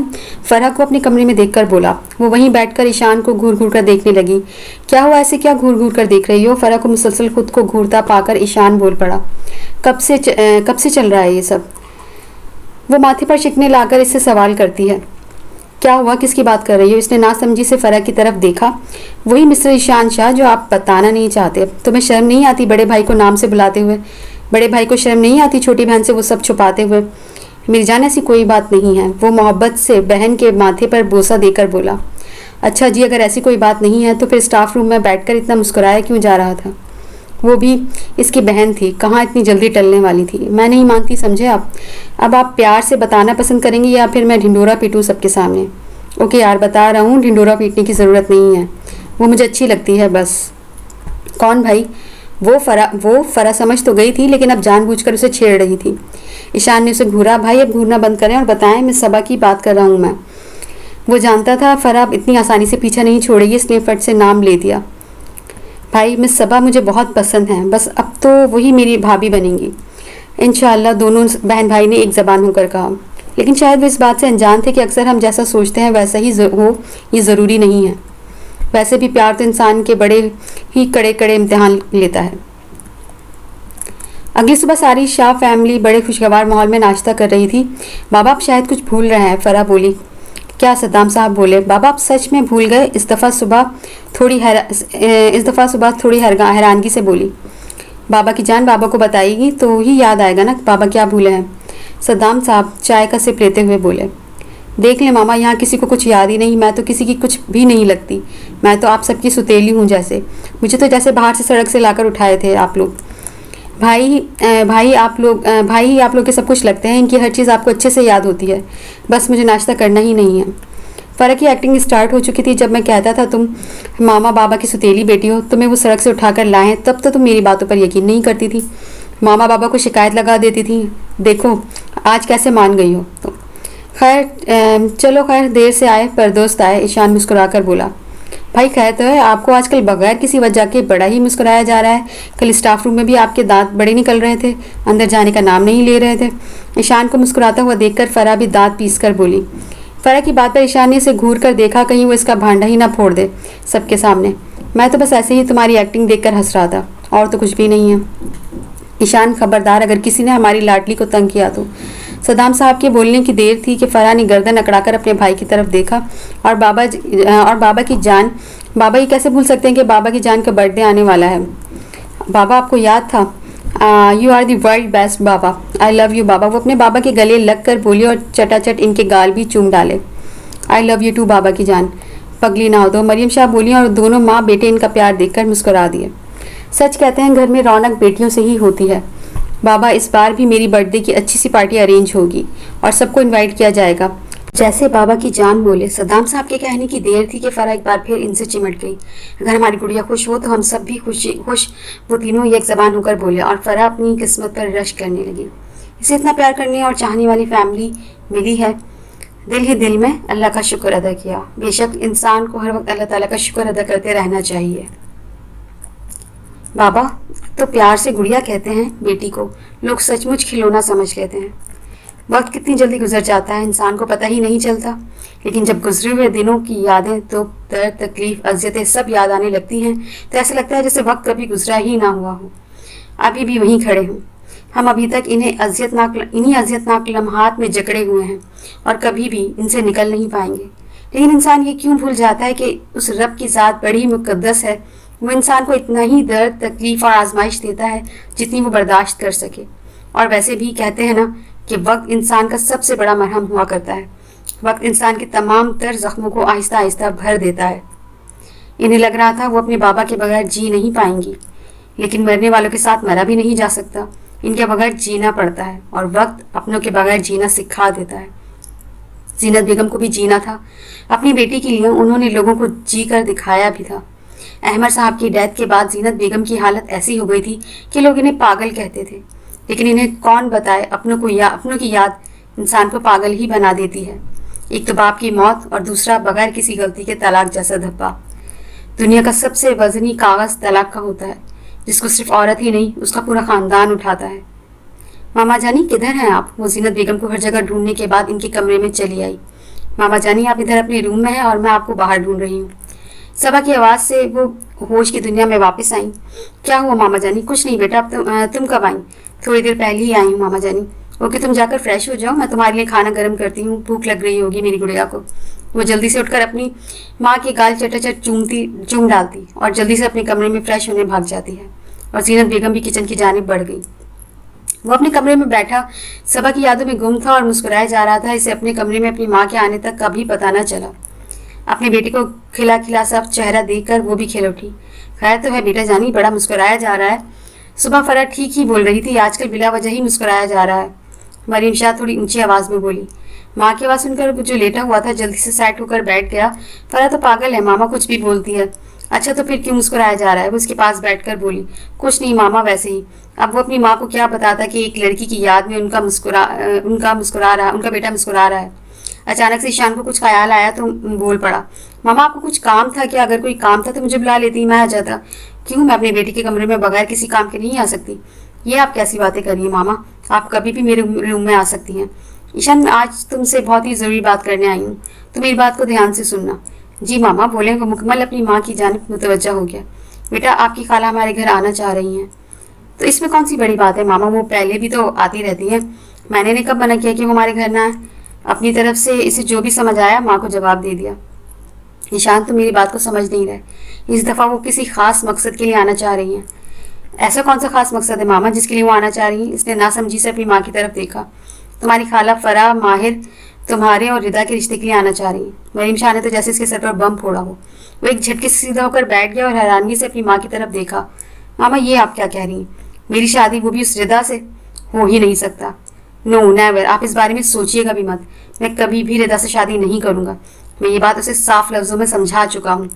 फराह को अपने कमरे में देखकर बोला। वो वहीं बैठकर ईशान को घूर घूर कर देखने लगी। क्या हुआ, ऐसे क्या घूर घूर कर देख रही हो? फराह को मुसलसल खुद को घूरता पाकर ईशान बोल पड़ा। कब से चल रहा है ये सब? वो माथे पर शिकने लाकर इससे सवाल करती है। क्या हुआ, किसकी बात कर रही हो? इसने नासमझी से फराह की तरफ देखा। वही मिस्टर ईशान शाह जो आप बताना नहीं चाहते। तुम्हें शर्म नहीं आती बड़े भाई को नाम से बुलाते हुए? बड़े भाई को शर्म नहीं आती छोटी बहन से वो सब छुपाते हुए? मिर्जान, ऐसी कोई बात नहीं है। वो मोहब्बत से बहन के माथे पर बोसा देकर बोला। अच्छा जी, अगर ऐसी कोई बात नहीं है तो फिर स्टाफ रूम में बैठकर इतना मुस्कुराया क्यों जा रहा था? वो भी इसकी बहन थी, कहाँ इतनी जल्दी टलने वाली थी? मैं नहीं मानती, समझे आप? अब आप प्यार से बताना पसंद करेंगे या फिर मैं ढिंडोरा पीटूँ सबके सामने? ओके यार, बता रहा हूँ, ढिंडोरा पीटने की ज़रूरत नहीं है। वो मुझे अच्छी लगती है बस। कौन भाई? वो फरा समझ तो गई थी, लेकिन अब जानबूझकर उसे छेड़ रही थी। ईशान ने उसे घूरा। भाई अब घूरना बंद करें और बताएं, मैं सबा की बात कर रहा हूँ मैं। वो जानता था फरा इतनी आसानी से पीछा नहीं छोड़ेगी, इसलिए फट से नाम ले दिया। भाई मिस सबा मुझे बहुत पसंद हैं, बस अब तो वही मेरी भाभी बनेंगी इंशाअल्लाह। दोनों बहन भाई ने एक ज़बान होकर कहा। लेकिन शायद वे इस बात से अनजान थे कि अक्सर हम जैसा सोचते हैं वैसा ही हो, ये ज़रूरी नहीं है। वैसे भी प्यार तो इंसान के बड़े ही कड़े कड़े इम्तिहान लेता है। अगली सुबह सारी शाह फैमिली बड़े खुशगवार माहौल में नाश्ता कर रही थी। बाबा आप शायद कुछ भूल रहे हैं, फराह बोली। क्या? सद्दाम साहब बोले। बाबा आप सच में भूल गए? इस दफ़ा सुबह थोड़ी हैरानगी से बोली। बाबा की जान, बाबा को बताएगी तो ही याद आएगा ना बाबा क्या भूले हैं। सद्दाम साहब चाय का सिप लेते हुए बोले। देख ले मामा, यहाँ किसी को कुछ याद ही नहीं। मैं तो किसी की कुछ भी नहीं लगती। मैं तो आप सबकी सुतेली हूँ जैसे। मुझे तो जैसे बाहर से सड़क से लाकर उठाए थे आप लोग। भाई आप लोग के सब कुछ लगते हैं। इनकी हर चीज़ आपको अच्छे से याद होती है। बस मुझे नाश्ता करना ही नहीं है। फ़र्क की एक्टिंग स्टार्ट हो चुकी थी। जब मैं कहता था तुम मामा बाबा की सुतेली बेटी हो, तुम्हें वो सड़क से उठाकर लाएं, तब तो तुम मेरी बातों पर यकीन नहीं करती थी। मामा बाबा को शिकायत लगा देती थी। देखो आज कैसे मान गई हो। तो खैर चलो, खैर देर से आए पर दोस्त आए, ईशान मुस्कुराकर बोला। भाई खैर तो है, आपको आजकल बगैर किसी वजह के बड़ा ही मुस्कुराया जा रहा है। कल स्टाफ रूम में भी आपके दांत बड़े निकल रहे थे, अंदर जाने का नाम नहीं ले रहे थे। ईशान को मुस्कुराता हुआ देखकर फराह भी दांत पीस कर बोली। फराह की बात पर ईशान ने इसे घूर कर देखा, कहीं वो इसका भांडा ही ना फोड़ दे सबके सामने। मैं तो बस ऐसे ही तुम्हारी एक्टिंग देखकर हंस रहा था, और तो कुछ भी नहीं है। ईशान खबरदार, अगर किसी ने हमारी लाडली को तंग किया तो। सद्दाम साहब के बोलने की देर थी कि फराह ने गर्दन अकड़ाकर अपने भाई की तरफ देखा। और बाबा की जान, बाबा ये कैसे भूल सकते हैं कि बाबा की जान का बर्थडे आने वाला है। बाबा आपको याद था? You are the world best बाबा, आई लव यू बाबा। वो अपने बाबा के गले लग कर बोली और चटाचट इनके गाल भी चूम डाले। आई लव यू टू बाबा की जान, पगली ना हो दो, मरियम शाह बोली, और दोनों माँ बेटे इनका प्यार देखकर मुस्कुरा दिए। सच कहते हैं घर में रौनक बेटियों से ही होती है। बाबा इस बार भी मेरी बर्थडे की अच्छी सी पार्टी अरेंज होगी और सबको इनवाइट किया जाएगा, जैसे बाबा की जान बोले। सद्दाम साहब के कहने की देर थी कि फराह एक बार फिर इनसे चिमट गई। अगर हमारी गुड़िया खुश हो तो हम सब भी खुश। वो तीनों एक जबान होकर बोले और फराह अपनी किस्मत पर रश करने लगी। इसे इतना प्यार करने और चाहने वाली फैमिली मिली है। दिल ही दिल में अल्लाह का शुक्र अदा किया। बेशक इंसान को हर वक्त अल्लाह ताला का शुक्र अदा करते रहना चाहिए। बाबा तो प्यार से गुड़िया कहते हैं बेटी को, लोग सचमुच खिलौना समझ लेते हैं। वक्त कितनी जल्दी गुजर जाता है, इंसान को पता ही नहीं चलता। लेकिन जब गुजरे हुए दिनों की यादें, तो दर्द, तकलीफ, अज़ियतें सब याद आने लगती हैं तो ऐसा लगता है जैसे वक्त कभी गुजरा ही ना हुआ हो। अभी भी वहीं खड़े हों हम, अभी तक इन्हीं अज़ियतनाक लम्हात में जकड़े हुए हैं और कभी भी इनसे निकल नहीं पाएंगे। लेकिन इंसान ये क्यों भूल जाता है कि उस रब की ज़ात बड़ी मुक़द्दस है। वो इंसान को इतना ही दर्द, तकलीफ और आजमाइश देता है जितनी वो बर्दाश्त कर सके। और वैसे भी कहते हैं ना कि वक्त इंसान का सबसे बड़ा मरहम हुआ करता है। वक्त इंसान के तमाम तर जख्मों को आहिस्ता आहिस्ता भर देता है। इन्हें लग रहा था वो अपने बाबा के बगैर जी नहीं पाएंगी, लेकिन मरने वालों के साथ मरा भी नहीं जा सकता। इनके बगैर जीना पड़ता है और वक्त अपनों के बगैर जीना सिखा देता है। जीनत बेगम को भी जीना था। अपनी बेटी के लिए उन्होंने लोगों को जी कर दिखाया भी था। अहमद साहब की डेथ के बाद जीनत बेगम की हालत ऐसी हो गई थी कि लोग इन्हें पागल कहते थे। लेकिन इन्हें कौन बताए, अपनों की याद इंसान को पागल ही बना देती है। एक तो बाप की मौत और दूसरा बगैर किसी गलती के तलाक जैसा धब्बा। दुनिया का सबसे वजनी कागज तलाक का होता है, जिसको सिर्फ औरत ही नहीं उसका पूरा खानदान उठाता है। मामा जानी किधर हैं आप? वो जीनत बेगम को हर जगह ढूंढने के बाद इनके कमरे में चली आई। मामा जानी आप इधर अपने रूम में हैं और मैं आपको बाहर ढूंढ रही हूँ। सबा की आवाज़ से वो होश की दुनिया में वापस आई। क्या हुआ मामा जानी? कुछ नहीं बेटा, अब तुम कब आई? थोड़ी देर पहले ही आई हूँ मामा जानी। ओके, तुम जाकर फ्रेश हो जाओ, मैं तुम्हारे लिए खाना गर्म करती हूँ, भूख लग रही होगी मेरी गुड़िया को। वो जल्दी से उठकर अपनी माँ के गाल चटाचट चूम डालती और जल्दी से अपने कमरे में फ्रेश होने भाग जाती है। और जीनत बेगम भी किचन की जानिब बढ़ गई। वो अपने कमरे में बैठा सबा की यादों में गुम था और मुस्कुराया जा रहा था। इसे अपने कमरे में अपनी माँ के आने तक कभी पता न चला। अपने बेटे को खिला खिला सा चेहरा देखकर वो भी खिल उठी। खैर तो है बेटा जानी, बड़ा मुस्कुराया जा रहा है। सुबह फरा ठीक ही बोल रही थी, आजकल बिला वजह ही मुस्कुराया जा रहा है। मरीम शाह थोड़ी ऊंची आवाज में बोली। माँ की आवाज़ सुनकर जो लेटा हुआ था जल्दी से सेट होकर बैठ गया। फरा तो पागल है, मामा कुछ भी बोलती है। अच्छा तो फिर क्यों मुस्कुराया जा रहा है? वो उसके पास बैठकर बोली। कुछ नहीं मामा, वैसे ही। अब वो अपनी माँ को क्या बताता कि एक लड़की की याद में उनका बेटा मुस्कुरा रहा है। अचानक से ईशान को कुछ ख्याल आया तो बोल पड़ा। मामा आपको कुछ काम था क्या? अगर कोई काम था तो मुझे बुला लेती, मैं आ जाता। क्यों? मैं अपने बेटे के कमरे में बगैर किसी काम के नहीं आ सकती। ये आप कैसी बातें कर रही हैं मामा? आप कभी भी मेरे रूम में आ सकती हैं। ईशान आज तुमसे बहुत ही ज़रूरी बात करने आई हूँ, तो मेरी बात को ध्यान से सुनना। जी मामा बोले। वो मुकम्मल अपनी माँ की जानिब मुतवज्जा हो गया। बेटा आपकी खाला हमारे घर आना चाह रही हैं। तो इसमें कौन सी बड़ी बात है मामा, वो पहले भी तो आती रहती हैं। मैंने ने कब मना किया कि वो हमारे घर ना आए? अपनी तरफ से इसे जो भी समझ आया माँ को जवाब दे दिया। ईशान तो मेरी बात को समझ नहीं रहे। इस दफ़ा वो किसी खास मकसद के लिए आना चाह रही हैं। ऐसा कौन सा खास मकसद है मामा जिसके लिए वो आना चाह रही है? इसने नासमझी से अपनी माँ की तरफ देखा। तुम्हारी खाला फरा माहिर तुम्हारे और रिदा के रिश्ते के लिए आना चाह रही है। मरीम शाह ने तो जैसे इसके सर पर बम फोड़ा हो। वो एक झटके से सीधा होकर बैठ गया और हैरानगी से अपनी माँ की तरफ देखा। मामा ये आप क्या कह रही हैं? मेरी शादी वो भी उस रिदा से हो ही नहीं सकता। नो नेवर, आप इस बारे में सोचिएगा भी मत। मैं कभी भी रिदा से शादी नहीं करूँगा। मैं ये बात उसे साफ लफ्ज़ों में समझा चुका हूँ।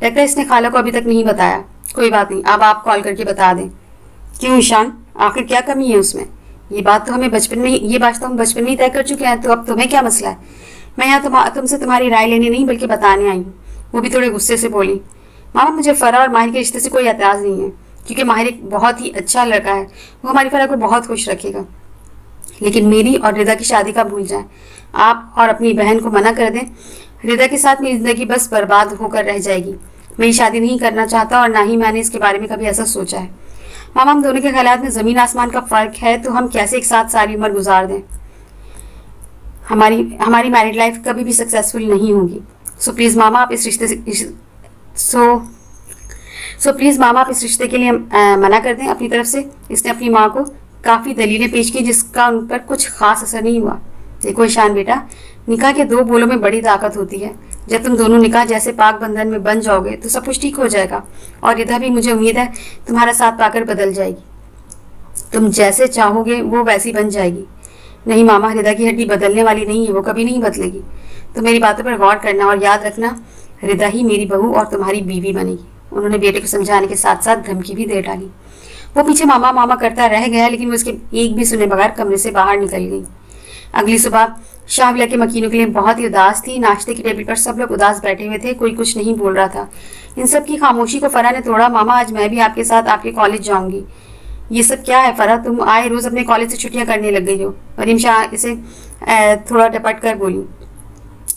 लगता है इसने खाला को अभी तक नहीं बताया। कोई बात नहीं, अब आप कॉल करके बता दें। क्यों ईशान, आखिर क्या कमी है उसमें? ये बात तो हम बचपन में ही तय कर चुके हैं, तो अब तुम्हें क्या मसला है? मैं यहाँ तुमसे तुम्हारी राय लेने नहीं बल्कि बताने आई हूँ। वो भी थोड़े गुस्से से बोली। मामा मुझे फरा और माहिर के रिश्ते से कोई एतराज़ नहीं है, क्योंकि माहिर एक बहुत ही अच्छा लड़का है। वो हमारी फरा को बहुत खुश रखेगा। लेकिन मेरी और रिदा की शादी का भूल जाए। आप और अपनी बहन को मना कर दें। रिदा के साथ मेरी ज़िंदगी बस बर्बाद होकर रह जाएगी। मैं ये शादी नहीं करना चाहता और ना ही मैंने इसके बारे में कभी ऐसा सोचा है। मामा हम दोनों के ख्यालात में ज़मीन आसमान का फ़र्क है, तो हम कैसे एक साथ सारी उम्र गुजार दें? हमारी मैरिड लाइफ कभी भी सक्सेसफुल नहीं होगी। सो प्लीज़ मामा आप इस रिश्ते के लिए मना कर दें अपनी तरफ से। इसने अपनी माँ को काफ़ी दलीलें पेश की जिसका उन पर कुछ खास असर नहीं हुआ। देखो ईशान बेटा, निकाह के दो बोलों में बड़ी ताकत होती है। जब तुम दोनों निकाह जैसे पाक बंधन में बन जाओगे तो सब कुछ ठीक हो जाएगा। और रिदा भी मुझे उम्मीद है तुम्हारा साथ पाकर बदल जाएगी। तुम जैसे चाहोगे वो वैसी बन जाएगी। नहीं मामा, रिदा की हड्डी बदलने वाली नहीं है, वो कभी नहीं बदलेगी। तो मेरी बातों पर गौर करना और याद रखना, रिदा ही मेरी बहू और तुम्हारी बीवी बनेगी। उन्होंने बेटे को समझाने के साथ साथ धमकी भी दे डाली। वो पीछे मामा मामा करता रह गया, लेकिन वो उसके एक भी सुने बगैर कमरे से बाहर निकल गई। अगली सुबह शाहविला के मकीनों के लिए बहुत ही उदास थी। नाश्ते की टेबल पर सब लोग उदास बैठे हुए थे, कोई कुछ नहीं बोल रहा था। इन सब की खामोशी को फरा ने तोड़ा। मामा आज मैं भी आपके साथ आपके कॉलेज जाऊंगी। ये सब क्या है फरा, तुम आए रोज अपने कॉलेज से छुट्टियां करने लग गई हो। मरीम शाह इसे थोड़ा डपट कर बोली।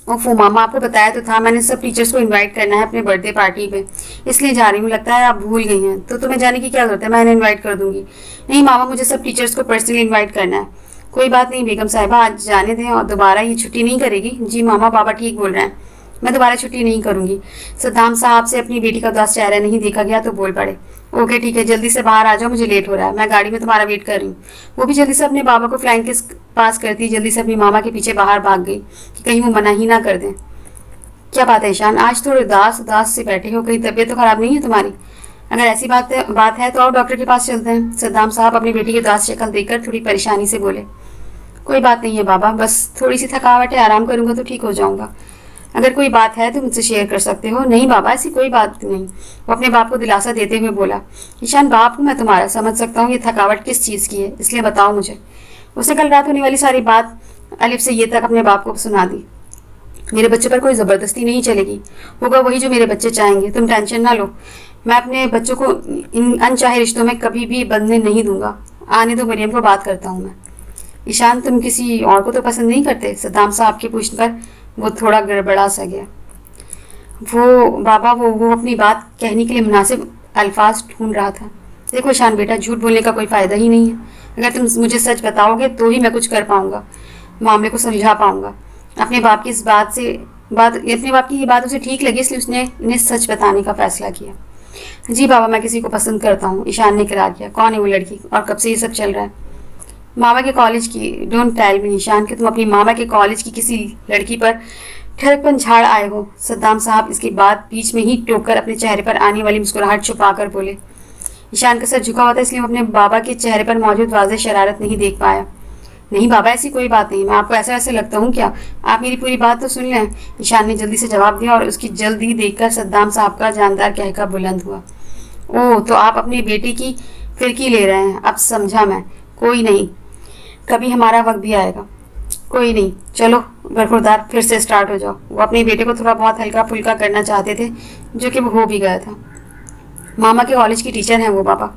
ओफो मामा, आपको बताया तो था मैंने सब टीचर्स को इनवाइट करना है अपने बर्थडे पार्टी पे, इसलिए जा रही हूँ। लगता है आप भूल गई हैं। तो तुम्हें जाने की क्या जरूरत है, मैं इन्हें इन्वाइट कर दूंगी। नहीं मामा, मुझे सब टीचर्स को पर्सनली इन्वाइट करना है। कोई बात नहीं बेगम साहिबा, आज जाने दें और दोबारा ये छुट्टी नहीं करेगी। जी मामा, बाबा ठीक बोल रहे हैं, मैं दोबारा छुट्टी नहीं करूँगी। सद्दाम साहब से अपनी बेटी का उदास चेहरा नहीं देखा गया तो बोल पड़े। ओके ठीक है, जल्दी से बाहर आ जाओ, मुझे लेट हो रहा है। मैं गाड़ी में तुम्हारा वेट कर रही हूँ। वो भी जल्दी से अपने बाबा को फ्लाइंग किस पास करती जल्दी से अपनी मामा के पीछे बाहर भाग गई कि कहीं वो मना ही ना कर दें। क्या बात है ईशान, आज थोड़े उदास से बैठे हो, कहीं तबीयत तो खराब नहीं है तुम्हारी? अगर ऐसी बात है तो आओ डॉक्टर के पास चलते हैं। सद्दाम साहब अपनी बेटी की उदास शक्ल देखकर थोड़ी परेशानी से बोले। कोई बात नहीं है बाबा, बस थोड़ी सी थकावट है, आराम करूंगा तो ठीक हो जाऊंगा। अगर कोई बात है तो मुझसे शेयर कर सकते हो। नहीं बाबा, ऐसी कोई बात नहीं, वो अपने बाप को दिलासा देते हुए बोला। ईशान बाप हूँ मैं तुम्हारा, समझ सकता हूँ ये थकावट किस चीज़ की है, इसलिए बताओ मुझे। उसने कल रात होने वाली सारी बात अलिफ से ये तक अपने बाप को सुना दी। मेरे बच्चे पर कोई ज़बरदस्ती नहीं चलेगी, होगा वही जो मेरे बच्चे चाहेंगे। तुम टेंशन ना लो, मैं अपने बच्चों को इन अनचाहे रिश्तों में कभी भी बंधने नहीं दूंगा। आने दो मरियम को बात करता हूँ मैं। ईशान तुम किसी और को तो पसंद नहीं करते? सद्दाम साहब के पूछने पर वो थोड़ा गड़बड़ा सा गया। वो बाबा वो अपनी बात कहने के लिए मुनासिब अल्फाज ढूंढ रहा था। देखो ईशान बेटा, झूठ बोलने का कोई फ़ायदा ही नहीं है। अगर तुम मुझे सच बताओगे तो ही मैं कुछ कर पाऊँगा, मामले को सुलझा पाऊँगा। अपने बाप की इस बात से अपने बाप की ये बात उसे ठीक लगी, इसलिए उसने इन्हें सच बताने का फ़ैसला किया। जी बाबा, मैं किसी को पसंद करता हूँ, ईशान ने इकरार किया। कौन है वो लड़की और कब से ये सब चल रहा है? मामा के कॉलेज की। डोंट टेल मी ईशान कि तुम अपनी मामा के कॉलेज की किसी लड़की पर ठड़कपन झाड़ आए हो। सद्दाम साहब इसकी बात बीच में ही टोक कर अपने चेहरे पर आने वाली मुस्कुराहट छुपा कर बोले। ईशान का सर झुका हुआ था, इसलिए वो अपने बाबा के चेहरे पर मौजूद वाज़ेह शरारत नहीं देख पाया। नहीं बाबा, ऐसी कोई बात नहीं, मैं आपको ऐसा लगता हूँ क्या? आप मेरी पूरी बात तो सुन लें। ईशान ने जल्दी से जवाब दिया और उसकी जल्दी देखकर सद्दाम साहब का जानदार कहका बुलंद हुआ। ओह, तो आप अपनी बेटी की फिरकी ले रहे हैं? अब समझा मैं। कोई नहीं, कभी हमारा वक्त भी आएगा। कोई नहीं, चलो बरखुरदार, फिर से स्टार्ट हो जाओ। वो अपने बेटे को थोड़ा बहुत हल्का फुल्का करना चाहते थे, जो कि वो हो भी गया था। मामा के कॉलेज की टीचर हैं वो बाबा।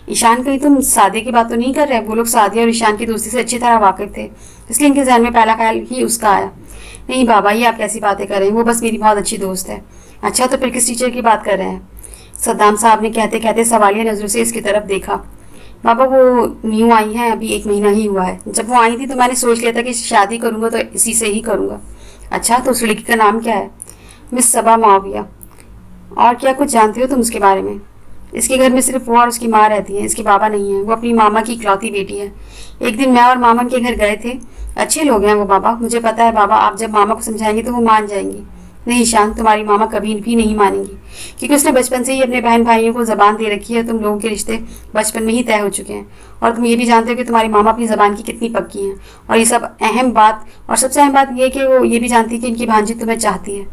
ईशान, कहीं तुम सादिया की बात तो नहीं कर रहे? वो लोग सादिया और ईशान की दोस्ती से अच्छी तरह वाकिफ थे, इसलिए इनके जहन में पहला ख्याल ही उसका आया। नहीं बाबा, ये आप कैसी बातें कर रहे हैं? वो बस मेरी बहुत अच्छी दोस्त है। अच्छा, तो फिर किस टीचर की बात कर रहे हैं? सद्दाम साहब ने कहते कहते सवालिया नज़रों से इसकी तरफ देखा। बाबा, वो न्यू आई हैं, अभी 1 महीना ही हुआ है। जब वो आई थी तो मैंने सोच लिया था कि शादी करूँगा तो इसी से ही करूँगा। अच्छा, तो उस लड़की का नाम क्या है? मिस सबा माविया। और क्या कुछ जानते हो तुम उसके बारे में? इसके घर में सिर्फ वो और उसकी माँ रहती है, इसके बाबा नहीं है। वो अपनी मामा की इकलौती बेटी है। एक दिन मैं और मामा के घर गए थे। अच्छे लोग हैं वो बाबा, मुझे पता है बाबा, आप जब मामा को समझाएंगे तो वो मान जाएंगी। नहीं ईशान, तुम्हारी मामा कभी भी नहीं मानेंगी, क्योंकि उसने बचपन से ही अपने बहन भाइयों को ज़बान दे रखी है। तुम लोगों के रिश्ते बचपन में ही तय हो चुके हैं, और तुम ये भी जानते हो कि तुम्हारी मामा अपनी ज़बान की कितनी पक्की हैं। और ये सब अहम बात, और सबसे अहम बात यह है कि वो ये भी जानती है कि इनकी भांजी तुम्हें चाहती है।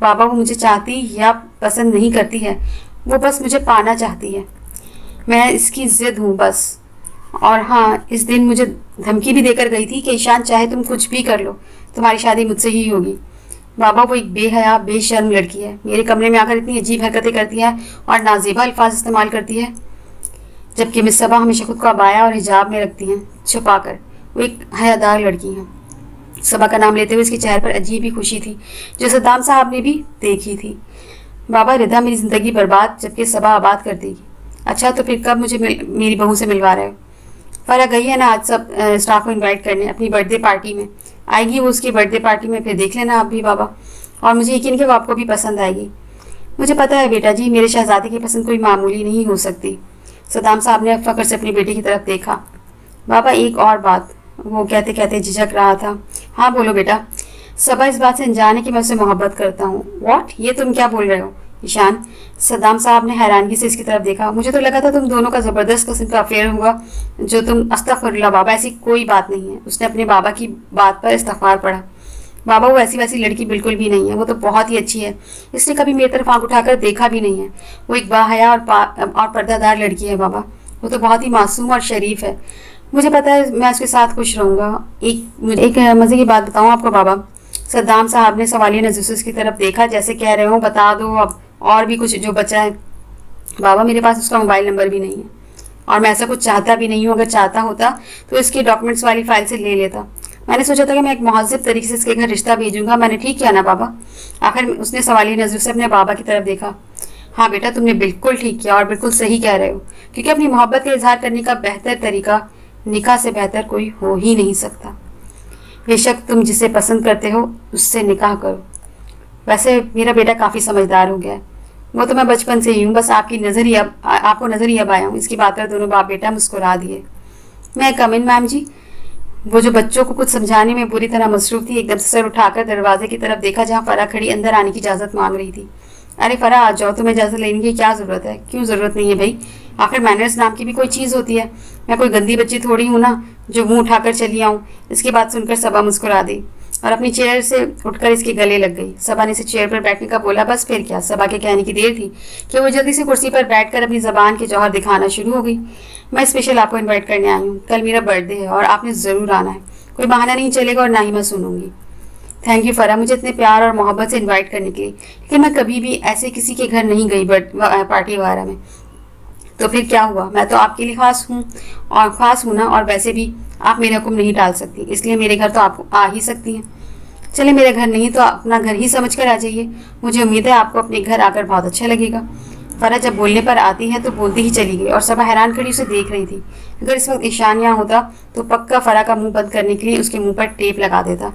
बाबा, वो मुझे चाहती या पसंद नहीं करती है, वो बस मुझे पाना चाहती है। मैं इसकी ज़िद हूँ बस। और हाँ, इस दिन मुझे धमकी भी देकर गई थी कि ईशान, चाहे तुम कुछ भी कर लो, तुम्हारी शादी मुझसे ही होगी। बाबा, वो एक बेहया बेशर्म लड़की है। मेरे कमरे में आकर इतनी अजीब हरकतें करती है और नाजेबा अल्फाज इस्तेमाल करती है, जबकि मिस सबा हमेशा खुद को अबाया और हिजाब में रखती हैं छुपा कर। वो एक हयादार लड़की हैं। सबा का नाम लेते हुए इसके चेहरे पर अजीब ही खुशी थी, जो सद्दाम साहब ने भी देखी थी। बाबा, रिदा मेरी ज़िंदगी बर्बाद, जबकि सबा आबाद कर देगी। अच्छा, तो फिर कब मुझे मेरी बहू से मिलवा रहे हो? फरा गई है ना आज सब स्टाफ को इनवाइट करने अपनी बर्थडे पार्टी में। आएगी वो उसकी बर्थडे पार्टी में, फिर देख लेना आप भी बाबा। और मुझे यकीन कि वो आपको भी पसंद आएगी। मुझे पता है बेटा जी, मेरे शहजादे की पसंद कोई मामूली नहीं हो सकती। सद्दाम साहब ने फ़ख्र से अपनी बेटी की तरफ देखा। बाबा, एक और बात, वो कहते कहते झिझक रहा था। हाँ बोलो बेटा। सबा इस बात से अनजान है कि मैं उससे मोहब्बत करता हूँ। व्हाट? ये तुम क्या बोल रहे हो ईशान? सद्दाम साहब ने हैरानगी से इसकी तरफ देखा। मुझे तो लगा था तुम दोनों का ज़बरदस्त किस्म का अफेयर होगा जो तुम। अस्तगफिरुल्लाह बाबा, ऐसी कोई बात नहीं है। उसने अपने बाबा की बात पर इस्तगफार पढ़ा। बाबा, वो ऐसी वैसी लड़की बिल्कुल भी नहीं है। वो तो बहुत ही अच्छी है। इसने कभी मेरी तरफ आंख उठाकर देखा भी नहीं है। वो एक बाहया और पर्दादार लड़की है बाबा। वो तो बहुत ही मासूम और शरीफ है। मुझे पता है मैं उसके साथ खुश रहूँगा। एक मज़े की बात बताऊँ आपको बाबा। सद्दाम साहब ने सवालिया नज़र से उसकी तरफ देखा, जैसे कह रहे हो बता दो अब और भी कुछ जो बचा है। बाबा, मेरे पास उसका मोबाइल नंबर भी नहीं है, और मैं ऐसा कुछ चाहता भी नहीं हूँ। अगर चाहता होता तो इसकी डॉक्यूमेंट्स वाली फाइल से ले लेता। मैंने सोचा था कि मैं एक महज़ब तरीके से इसके घर रिश्ता भेजूंगा। मैंने ठीक किया ना बाबा? आखिर उसने सवालिया नज़र से अपने बाबा की तरफ देखा। हाँ बेटा, तुमने बिल्कुल ठीक किया और बिल्कुल सही कह रहे हो, क्योंकि अपनी मोहब्बत का इजहार करने का बेहतर तरीका निकाह से बेहतर कोई हो ही नहीं सकता। बेशक तुम जिसे पसंद करते हो उससे निकाह करो। वैसे मेरा बेटा काफ़ी समझदार हो गया है। वो तो मैं बचपन से ही हूँ, बस आपको नज़र ही अब आया हूँ। इसकी बात पर दोनों बाप बेटा मुस्कुरा दिए। मैं कम इन मैम जी? वो जो बच्चों को कुछ समझाने में बुरी तरह मसरूफ़ थी, एकदम से सर उठाकर दरवाजे की तरफ देखा, जहाँ फ़रा खड़ी अंदर आने की इजाज़त मांग रही थी। अरे फ़रा, आ जाओ, तुम्हें इजाज़त लेने की क्या ज़रूरत है? क्यों ज़रूरत नहीं है भाई? आखिर मैनर्स नाम की भी कोई चीज़ होती है। मैं कोई गंदी बच्ची थोड़ी हूँ ना जो मुँह उठाकर चली आऊँ। इसकी बात सुनकर सबा मुस्कुरा दी और अपनी चेयर से उठकर इसके गले लग गई। सबा ने इसे चेयर पर बैठने का बोला। बस फिर क्या, सबा के कहने की देर थी कि वो जल्दी से कुर्सी पर बैठकर अपनी ज़बान के जौहर दिखाना शुरू हो गई। मैं स्पेशल आपको इन्वाइट करने आई हूँ। कल मेरा बर्थडे है और आपने ज़रूर आना है। कोई बहाना नहीं चलेगा और ना ही मैं सुनूंगी। थैंक यू फ़रा, मुझे इतने प्यार और मोहब्बत से इनवाइट करने के लिए, लेकिन मैं कभी भी ऐसे किसी के घर नहीं गई पार्टी वगैरह में। तो फिर क्या हुआ? मैं तो आपके लिए ख़ास हूँ ना, और वैसे भी आप मेरे हुक्म नहीं टाल सकती, इसलिए मेरे घर तो आप आ ही सकती हैं। चले मेरे घर नहीं तो अपना घर ही समझ कर आ जाइए, मुझे उम्मीद है आपको अपने घर आकर बहुत अच्छा लगेगा। फरा जब बोलने पर आती है तो बोलती ही चली गई और सबा हैरान खड़ी उसे देख रही थी। अगर इस वक्त ईशान यहाँ होता तो पक्का फरा का मुंह बंद करने के लिए उसके मुंह पर टेप लगा देता।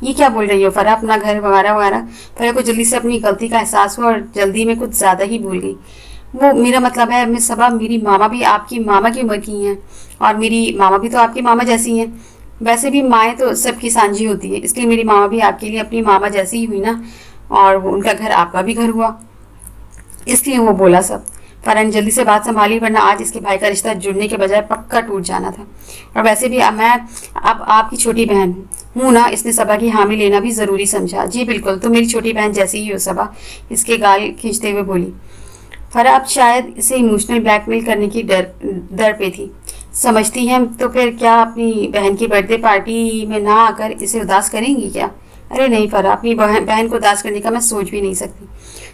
ये क्या बोल रही हो फरा, अपना घर वगैरह वगैरह। फरा को जल्दी से अपनी गलती का एहसास हुआ और जल्दी में कुछ ज़्यादा ही भूल गई। वो मेरा मतलब है मिस सबा, मेरी मामा भी आपकी मामा की उम्र की हैं और मेरी मामा भी तो आपकी मामा जैसी हैं। वैसे भी माएँ तो सबकी सांझी होती है, इसलिए मेरी मामा भी आपके लिए अपनी मामा जैसी ही हुई ना, और वो उनका घर आपका भी घर हुआ, इसलिए वो बोला सब। फरा ने जल्दी से बात संभाली, वरना आज इसके भाई का रिश्ता जुड़ने के बजाय पक्का टूट जाना था। और वैसे भी मैं अब आपकी छोटी बहन हूँ ना, इसने सबा की हामी लेना भी ज़रूरी समझा। जी बिल्कुल, तो मेरी छोटी बहन जैसी ही हो सबा, इसके गाल खींचते हुए बोली। फरा अब शायद इसे इमोशनल ब्लैकमेल करने की डर पे थी। समझती हैं तो फिर क्या अपनी बहन की बर्थडे पार्टी में ना आकर इसे उदास करेंगी क्या? अरे नहीं फरा, अपनी बहन को उदास करने का मैं सोच भी नहीं सकती।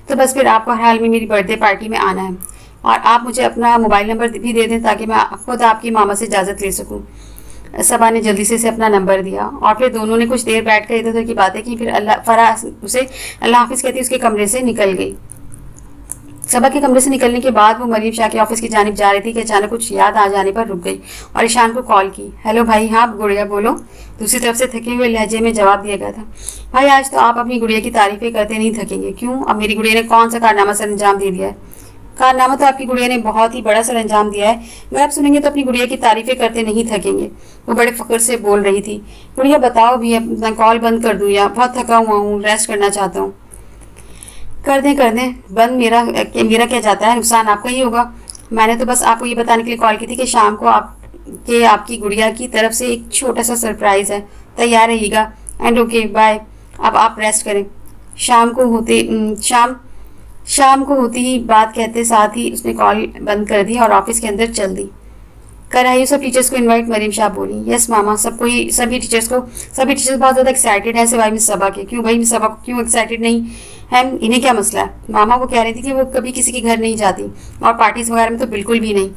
तो बस फिर आपको हर हाल में मेरी बर्थडे पार्टी में आना है, और आप मुझे अपना मोबाइल नंबर भी दे दें ताकि मैं खुद आपकी मामा से इजाज़त ले सकूं। सबा ने जल्दी से अपना नंबर दिया और फिर दोनों ने कुछ देर बैठ कर इधर उधर की बातें की। फिर फरा उसे अल्लाह हाफिज़ कहती उसके कमरे से निकल गई। सबा के कमरे से निकलने के बाद वो मरीम शाह के ऑफिस की जानिब जा रही थी कि अचानक कुछ याद आ जाने पर रुक गई और ईशान को कॉल की। हेलो भाई, हाँ गुड़िया बोलो, दूसरी तरफ से थके हुए लहजे में जवाब दिया गया था। भाई आज तो आप अपनी गुड़िया की तारीफें करते नहीं थकेंगे। क्यों? अब मेरी गुड़िया ने कौन सा कारनामा सर अंजाम दे दिया है? कारनामा तो आपकी गुड़िया ने बहुत ही बड़ा सर अंजाम दिया है, अगर आप सुनेंगे तो अपनी गुड़िया की तारीफें करते नहीं थकेंगे। वो बड़े फक्र से बोल रही थी। गुड़िया बताओ भी, अपना कॉल बंद कर दूँ या बहुत थका हुआ हूँ, रेस्ट करना चाहता हूँ। कर दें बंद, मेरा क्या जाता है, नुकसान आपका ही होगा। मैंने तो बस आपको ये बताने के लिए कॉल की थी कि शाम को आपकी गुड़िया की तरफ से एक छोटा सा सरप्राइज़ है, तैयार रहिएगा। एंड ओके बाय, अब आप रेस्ट करें। शाम को होती ही बात कहते साथ ही उसने कॉल बंद कर दी और ऑफिस के अंदर चल दी। कराइए सब टीचर्स को इनवाइट, मरीम शाह बोली। यस मामा, सभी टीचर्स बहुत ज़्यादा एक्साइटेड है सिवाय मिस सबा के। क्यों भाई, मिस सबा क्यों एक्साइटेड नहीं है? इन्हें क्या मसला है? मामा वो कह रही थी कि वो कभी किसी के घर नहीं जाती और पार्टीज वगैरह में तो बिल्कुल भी नहीं।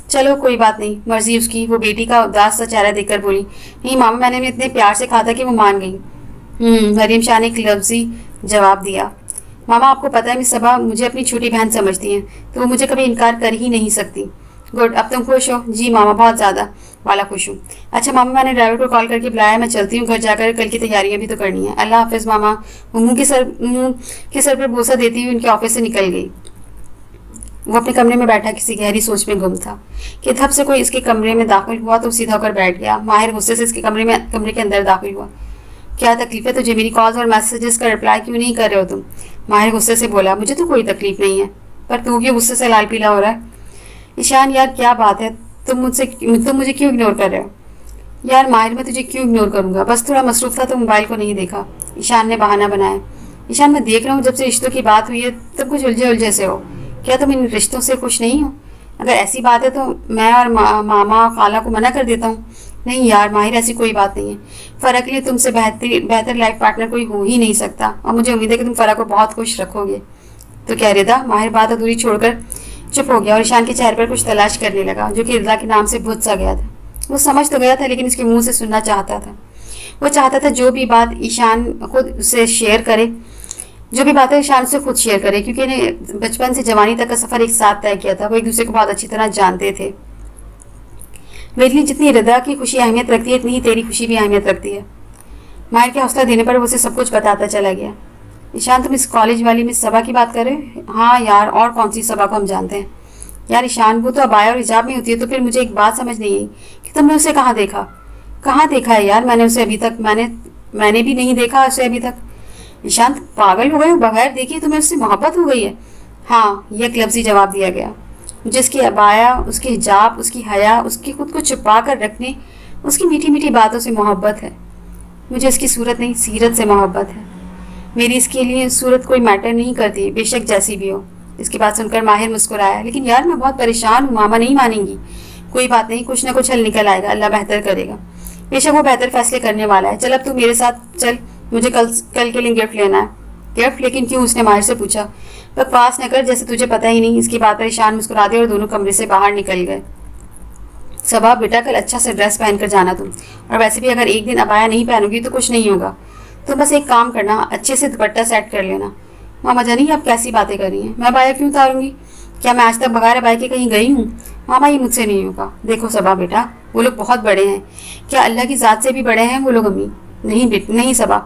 चलो कोई बात नहीं, मर्जी उसकी। वो बेटी का उदास सा चेहरा देखकर बोली। नहीं मामा, मैंने इतने प्यार से कहा था कि वो मान गई। मरीम शाह ने एक लफ्जी जवाब दिया। मामा आपको पता है मिस सबा मुझे अपनी छोटी बहन समझती हैं, तो वो मुझे कभी इनकार कर ही नहीं सकती। गुड, अब तुम खुश हो? जी मामा, बहुत ज़्यादा वाला खुश हूँ। अच्छा मामा, मैंने ड्राइवर को कॉल करके बुलाया, मैं चलती हूँ घर जाकर, कल की तैयारियाँ भी तो करनी है। अल्लाह हाफिज़ मामा। वो मुँह के सर पर बोसा देती हुई उनके ऑफिस से निकल गई। वो अपने कमरे में बैठा किसी गहरी सोच में गुम था कि धप से कोई इसके कमरे में दाखिल हुआ तो सीधा होकर बैठ गया। माहिर गुस्से से इसके कमरे के अंदर दाखिल हुआ। क्या तकलीफ है तुझे? मेरी कॉल्स और मैसेजेस का रिप्लाई क्यों नहीं कर रहे हो तुम? माहिर गुस्से से बोला। मुझे तो कोई तकलीफ नहीं है, पर तू क्यों गुस्से से लाल पीला हो रहा है? ईशान यार क्या बात है, तुम मुझे क्यों इग्नोर कर रहे हो? यार माहिर, मैं तुझे क्यों इग्नोर करूंगा, बस थोड़ा मसरूफ था तो मोबाइल को नहीं देखा। ईशान ने बहाना बनाया। ईशान मैं देख रहा हूँ जब से रिश्तों की बात हुई है तुम कुछ उलझे से हो। क्या तुम इन रिश्तों से खुश नहीं हो? अगर ऐसी बात है तो मैं और मामा खाला को मना कर देता हूँ। नहीं यार माहिर, ऐसी कोई बात नहीं है। फ़र्क लिए तुमसे बेहतर लाइफ पार्टनर कोई हो ही नहीं सकता, और मुझे उम्मीद है कि तुम फ़रा को बहुत खुश रखोगे। तो क्या रिदा? माहिर बात अधूरी छोड़कर चुप हो गया और ईशान के चेहरे पर कुछ तलाश करने लगा, जो कि रिदा के नाम से भुत सा गया था। वो समझ तो गया था लेकिन उसके मुंह से सुनना चाहता था। वो चाहता था जो भी बात ईशान खुद उससे शेयर करे, जो भी बातें ईशान से खुद शेयर करे, क्योंकि इन्हें बचपन से जवानी तक का सफ़र एक साथ तय किया था। वो एक दूसरे को बहुत अच्छी तरह जानते थे। मेरे जितनी रिदा की खुशी अहमियत रखती है, इतनी ही तेरी खुशी भी अहमियत रखती है। माहिर के हौसला देने पर वो उसे सब कुछ बताता चला गया। ईशान, तुम इस कॉलेज वाली मिस सबा की बात कर रहे हो? हाँ यार, और कौन सी सबा को हम जानते हैं? यार ईशान, वो तो अबाया और हिजाब में होती है। तो फिर मुझे एक बात समझ नहीं आई कि तुमने उसे कहाँ देखा है यार? मैंने उसे अभी तक मैंने भी नहीं देखा उसे अभी तक। ईशान पागल हो गए हो? बगैर देखे तुम्हें उससे मोहब्बत हो गई है? हाँ, यह एक लफ्ज़ी जवाब दिया गया। मुझे उसकी अबाया, उसके हिजाब, उसकी हया, उसकी खुद को छुपा कर रखने, उसकी मीठी मीठी बातों से मोहब्बत है। मुझे उसकी सूरत नहीं, सीरत से मोहब्बत है। मेरी इसके लिए सूरत कोई मैटर नहीं करती, बेशक जैसी भी हो। इसकी बात सुनकर माहिर मुस्कुराया। लेकिन यार मैं बहुत परेशान हूँ, मामा नहीं मानेंगी। कोई बात नहीं, कुछ ना कुछ हल निकल आएगा, अल्लाह बेहतर करेगा। बेशक वो बेहतर फैसले करने वाला है। चल अब तू मेरे साथ चल, मुझे कल के लिए गिफ्ट लेना है। गिफ्ट? लेकिन क्यों? उसने माहिर से पूछा। बकवास न कर, जैसे तुझे पता ही नहीं। इसकी बात पर ईशान मुस्कुरा दिया और दोनों कमरे से बाहर निकल गए। सबा बेटा, कल अच्छा सा ड्रेस पहन कर जाना तुम, और वैसे भी अगर एक दिन अबाया नहीं पहनोगी तो कुछ नहीं होगा। तो बस एक काम करना, अच्छे से दुपट्टा सेट कर लेना। मामा जानी आप कैसी बातें कर रही हैं, मैं बाया क्यों उतारूंगी? क्या मैं आज तक बगैर बाया के कहीं गई हूँ? मामा ये मुझसे नहीं होगा। देखो सबा बेटा, वो लोग बहुत बड़े हैं। क्या अल्लाह की ज़ात से भी बड़े हैं वो लोग अम्मी? नहीं सबा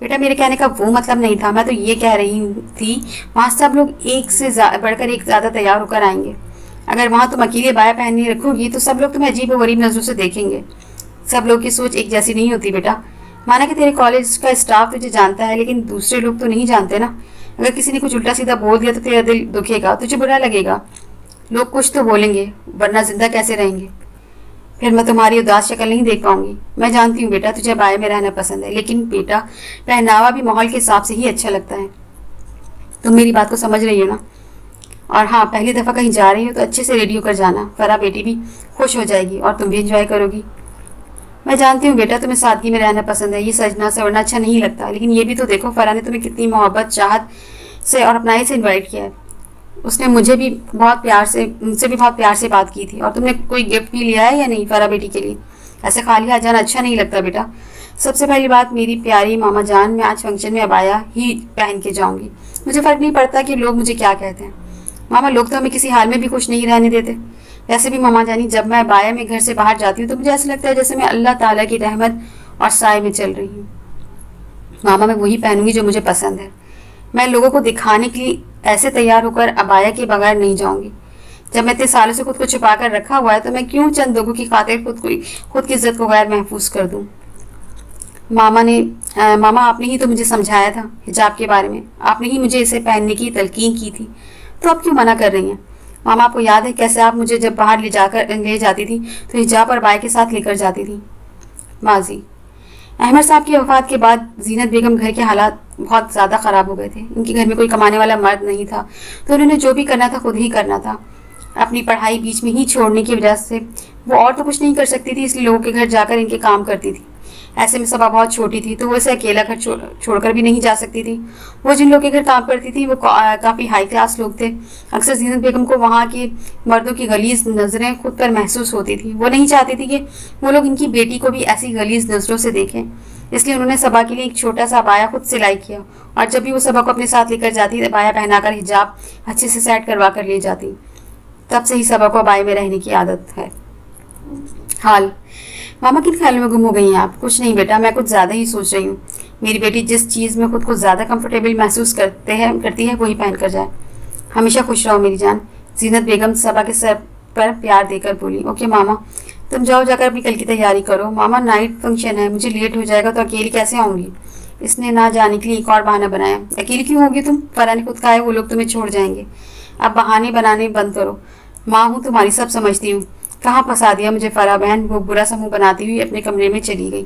बेटा, मेरे कहने का वो मतलब नहीं था। मैं तो ये कह रही थी वहाँ सब लोग एक से बढ़कर एक ज़्यादा तैयार होकर आएंगे। अगर वहाँ तुम अकेले बाया पहनने रखोगी तो सब लोग तुम्हें अजीब और गरीब नज़रों से देखेंगे। सब लोग की सोच एक जैसी नहीं होती बेटा। माना कि तेरे कॉलेज का स्टाफ तुझे जानता है, लेकिन दूसरे लोग तो नहीं जानते ना। अगर किसी ने कुछ उल्टा सीधा बोल दिया तो तेरा दिल दुखेगा, तुझे बुरा लगेगा। लोग कुछ तो बोलेंगे, वरना जिंदा कैसे रहेंगे? फिर मैं तुम्हारी उदास शक्ल नहीं देख पाऊंगी। मैं जानती हूँ बेटा तुझे बाया में रहना पसंद है, लेकिन बेटा पहनावा भी माहौल के हिसाब से ही अच्छा लगता है। तुम मेरी बात को समझ रही हो ना? और हाँ, पहली दफ़ा कहीं जा रही हो तो अच्छे से रेडी होकर जाना। फरा बेटी भी खुश हो जाएगी और तुम भी इंजॉय करोगी। मैं जानती हूँ बेटा तुम्हें सादगी में रहना पसंद है, ये सजना सवरना अच्छा नहीं लगता, लेकिन ये भी तो देखो फरा ने तुम्हें कितनी मोहब्बत चाहत से और अपनाई से इन्वाइट किया है। उसने मुझसे भी बहुत प्यार से बात की थी। और तुमने कोई गिफ्ट भी लिया है या नहीं फरा बेटी के लिए? ऐसे खाली हाथ जाना अच्छा नहीं लगता बेटा। सबसे पहली बात मेरी प्यारी मामा जान, मैं आज फंक्शन में अबाया ही पहन के जाऊंगी। मुझे फ़र्क नहीं पड़ता कि लोग मुझे क्या कहते हैं। मामा लोग तो हमें किसी हाल में भी खुश नहीं रहने देते। वैसे भी मामा जानी, जब मैं अबाया में घर से बाहर जाती हूँ तो मुझे ऐसा लगता है जैसे मैं अल्लाह ताला की रहमत और साए में चल रही हूँ। मामा मैं वही पहनूंगी जो मुझे पसंद है। मैं लोगों को दिखाने के लिए ऐसे तैयार होकर अबाया के बगैर नहीं जाऊंगी। जब मैं इतने सालों से खुद को छुपा कर रखा हुआ है तो मैं क्यों चंद लोगों की खातिर खुद की इज्जत को गैर महफूज कर दूं? मामा आपने ही तो मुझे समझाया था हिजाब के बारे में। आपने ही मुझे इसे पहनने की तलकीन की थी, तो आप क्यों मना कर रही हैं? मामा आपको याद है कैसे आप मुझे जब बाहर ले जाती थी तो हिजाब और अबाया के साथ लेकर जाती थी? माजी अहमद साहब की वफ़ात के बाद जीनत बेगम घर के हालात बहुत ज़्यादा ख़राब हो गए थे। इनके घर में कोई कमाने वाला मर्द नहीं था, तो उन्होंने जो भी करना था खुद ही करना था। अपनी पढ़ाई बीच में ही छोड़ने की वजह से वो और तो कुछ नहीं कर सकती थी, इसलिए लोगों के घर जाकर इनके काम करती थी। ऐसे में सबा बहुत छोटी थी तो वो इसे अकेला घर छोड़कर भी नहीं जा सकती थी। वो जिन लोगों के घर काम करती थी वो काफ़ी हाई क्लास लोग थे। अक्सर जीनत बेगम को वहाँ के मर्दों की गलीज नज़रें खुद पर महसूस होती थी। वो नहीं चाहती थी कि वो लोग इनकी बेटी को भी ऐसी गलीज नज़रों से देखें, इसलिए उन्होंने सबा के लिए एक छोटा सा अबाया खुद सिलाई किया। और जब भी वो सबा को अपने साथ लेकर जाती अबाया पहनाकर हिजाब अच्छे से सेट करवा कर ले जाती। तब से ही सबा को अबाया में रहने की आदत है। हाल मामा किन ख्यालों में गुम हो गई हैं आप? कुछ नहीं बेटा, मैं कुछ ज़्यादा ही सोच रही हूँ। मेरी बेटी जिस चीज़ में खुद को ज़्यादा कंफर्टेबल महसूस करती है वही पहन कर जाए। हमेशा खुश रहो मेरी जान। जीनत बेगम सबा के सर पर प्यार देकर बोली। ओके मामा, तुम जाओ जाकर अपनी कल की तैयारी करो। मामा नाइट फंक्शन है, मुझे लेट हो जाएगा तो अकेली कैसे आऊँगी? इसने ना जाने के लिए एक और बहाना बनाया। अकेली क्यों होगी तुम? फरा ने खुद कहा है वो लोग तुम्हें छोड़ जाएंगे। अब बहाने बनाने बंद करो। माँ हूँ तुम्हारी, सब समझती हूँ। कहाँ फंसा दिया मुझे फरा बहन। वो बुरा सा मुँह बनाती हुई अपने कमरे में चली गई।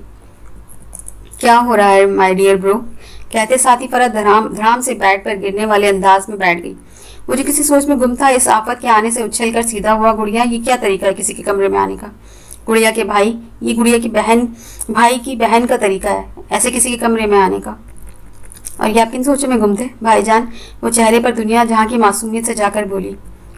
क्या हो रहा है माय डियर ब्रो? कहते साथ ही फरा धड़ाम से बेड पर गिरने वाले अंदाज में बैठ गई। मुझे किसी सोच में गुम था। इस आफत के आने से उछल कर सीधा हुआ। गुड़िया, ये क्या तरीका है किसी के कमरे में आने का? गुड़िया के भाई, ये गुड़िया की बहन, भाई की बहन का तरीका है ऐसे किसी के कमरे में आने का। और ये आप किन सोचों में गुम थे भाईजान? वो चेहरे पर दुनिया जहाँ की मासूमियत से जाकर बोली।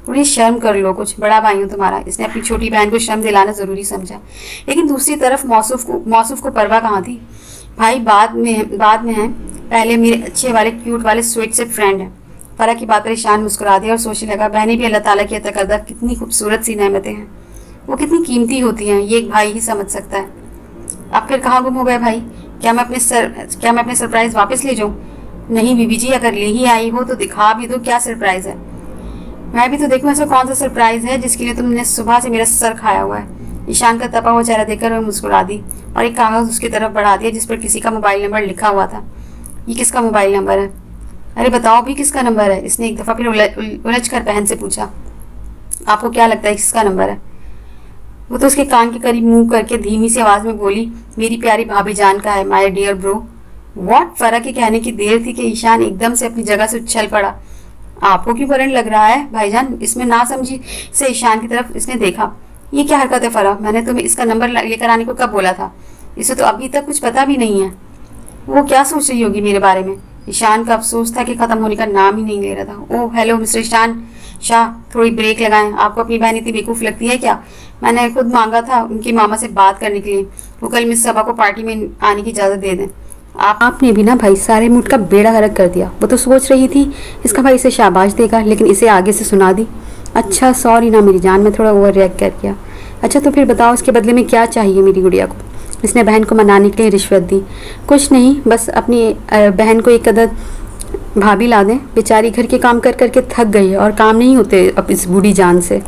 उन्हें शर्म कर लो, कुछ बड़ा भाई हूँ तुम्हारा। इसने अपनी छोटी बहन को शर्म दिलाना ज़रूरी समझा, लेकिन दूसरी तरफ मौसूफ को परवाह कहाँ थी? भाई बाद में है, पहले मेरे अच्छे वाले क्यूट वाले स्वीट से फ्रेंड है। फरा की बात पर ईशान मुस्कुरा दिया और सोचने लगा, बहनें भी अल्लाह ताला की अता करदा कितनी खूबसूरत सी नेमतें हैं, वो कितनी कीमती होती हैं, ये एक भाई ही समझ सकता है। अब फिर कहाँ गुम हो गए भाई? क्या मैं अपने सरप्राइज़ वापस ले जाऊँ? नहीं बीबी जी, अगर ले ही आई हो तो दिखा भी दो क्या सरप्राइज़ है। मैं भी तो देखूँ ऐसा कौन सा सरप्राइज़ है जिसके लिए तुमने सुबह से मेरा सर खाया हुआ है। ईशान का तपा हुआ चेहरा देखकर वह मुस्कुरा दी और एक कागज़ उसकी तरफ बढ़ा दिया जिस पर किसी का मोबाइल नंबर लिखा हुआ था। ये किसका मोबाइल नंबर है? अरे बताओ भी किसका नंबर है? इसने एक दफ़ा फिर उलझ कर बहन से पूछा। आपको क्या लगता है किसका नंबर है? वो तो उसके कान के करीब मुंह करके धीमी सी आवाज़ में बोली, मेरी प्यारी भाभी जान का है, माय डियर ब्रो। व्हाट? फरा के कहने की देर थी कि ईशान एकदम से अपनी जगह से उछल पड़ा। आपको क्यों करंट लग रहा है भाईजान? इसमें ना समझी से ईशान की तरफ इसने देखा। ये क्या हरकत है फरा? मैंने तुम्हें इसका नंबर लेकर आने को कब बोला था? इसे तो अभी तक कुछ पता भी नहीं है। वो क्या सोच रही होगी मेरे बारे में? ईशान का अफसोस था कि ख़त्म होने का नाम ही नहीं ले रहा था। Oh hello mister Ishaan Shah, थोड़ी ब्रेक लगाएं। आपको अपनी बहन इतनी बेवकूफ़ लगती है क्या? मैंने खुद मांगा था उनकी मामा से बात करने के लिए। वो कल मिस सबा को पार्टी में आने की इजाज़त दे दें। आपने भी ना भाई सारे मूड का बेड़ा गर्क कर दिया। वो तो सोच रही थी इसका भाई इसे शाबाश देगा, लेकिन इसे आगे से सुना दी। अच्छा सॉरी ना मेरी जान, मैं थोड़ा ओवर रिएक्ट कर गया। अच्छा तो फिर बताओ इसके बदले में क्या चाहिए मेरी गुड़िया को? इसने बहन को मनाने के लिए रिश्वत दी। कुछ नहीं, बस अपनी बहन को एक अदद भाभी ला दें। बेचारी घर के काम कर करके थक गई है और काम नहीं होते अब इस बूढ़ी जान से।